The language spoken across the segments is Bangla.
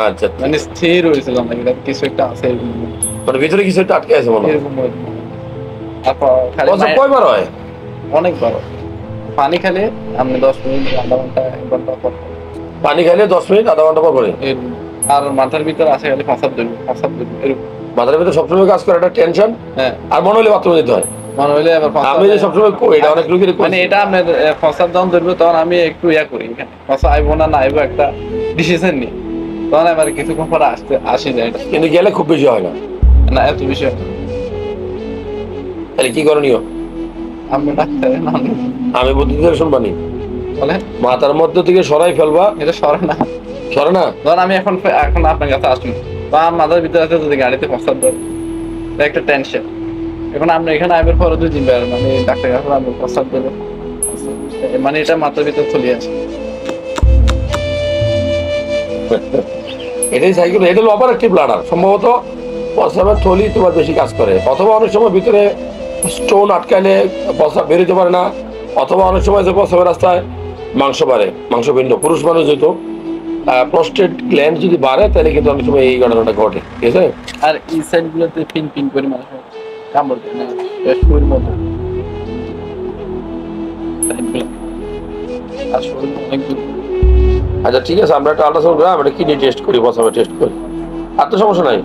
আচ্ছা, মানে স্থির হয়েছিল না, এটা কিছু একটা আছে এরকম। মানে ভিতরে কিছু একটা আটকে আছে মনে হয়। এরকম তারপর খালি কয়বার হয়? অনেকবার পানি খেলে আপনি 10 মিনিট, আধা ঘন্টা, 1 ঘন্টা পর পানি খাইলে 10 মিনিট আধা ঘন্টা পর পরে। আর মাথার ভিতরে আসে খালি ফাঁসাদ ধরবে এরকম। মাথার ভিতরে সবসময় কাজ করে একটা টেনশন। হ্যাঁ, আর মনে হলে বাথরুমে যেতে হয়। মনে হইলে আবার আমি যে সবসময় এটা অনেক লোকের মানে এটা আপনার ফসাদ যখন ধরবে তখন আমি একটু করি, এখানে ফসা আইবো না আইবো একটা ডিসিশন নিই, তখন আবার কিছুক্ষণ পরে আসি যায়। কিন্তু গেলে খুব বেশি হয় না, না এত বেশি তাহলে কি করণীয়? আমি ডাক্তারের নাম আমি বুদ্ধি দিয়ে শুনবানি বলে মাথার মধ্যে থেকে সরাই ফেলবা। এটা সরে না, সরে না। ধর আমি এখন আপনার কাছে আসুন বা মাথার ভিতরে আছে যদি গাড়িতে ফসাদ ধরে একটা টেনশন, এখন আপনি এখানে আইবার পরে 2 দিন বেড়ান, আমি ডাক্তার কাছে আমি ফসাদ ধরে মানে এটা মাথার ভিতরে চলে আসে। এটাই সাইকেল, এটা হলো অপারেটিভ ব্লাডার। সম্ভবত প্রস্রাবের থলি তোমার বেশি কাজ করে, অথবা অনেক সময় ভিতরে স্টোন আটকাইলে প্রস্রাব বেরোতে পারে না, অথবা অনেক সময় যে প্রস্রাবের রাস্তায় মাংস বাড়ে, মাংসপিণ্ড। পুরুষ মানুষ যেহেতু প্রস্টেট গ্ল্যান্ড যদি বাড়ে তাহলে কিন্তু অনেক সময় এই ঘটনাটা ঘটে, ঠিক আছে? আর এই সাইড গুলোতে পিন পিন করে মানুষ কামড় দেয় না, শরীর মতো আর শরীর অনেক দূর। আচ্ছা ঠিক আছে, আমরা একটা আল্ট্রাসাউন্ড করি, আমরা কিডনি টেস্ট করি, প্রস্রাবের টেস্ট করি। আর তো সমস্যা নাই।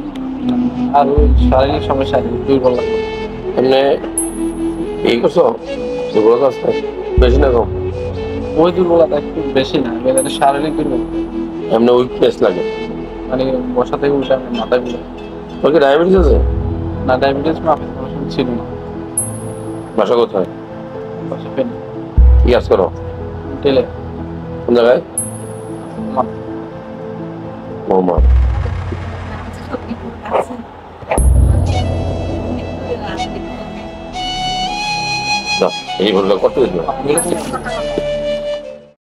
আর ওই শারীরিক সমস্যা দুর্বল লাগে এমনি এই করছো, দুর্বলতা আছে বেশি না কম? ওই দুর্বলতা একটু বেশি না, এটা শারীরিক দুর্বল, এমনি উইকনেস লাগে, মানে বসা থেকে উঠে আমি মাথায় ঘুরে। তোর কি ডায়াবেটিস আছে? না, ডায়াবেটিস ছিল না। বাসা কোথায়? বসা পেন কি কাজ করো? টেলে কোন জায়গায়? বৌমা। এই বললো কত দিন?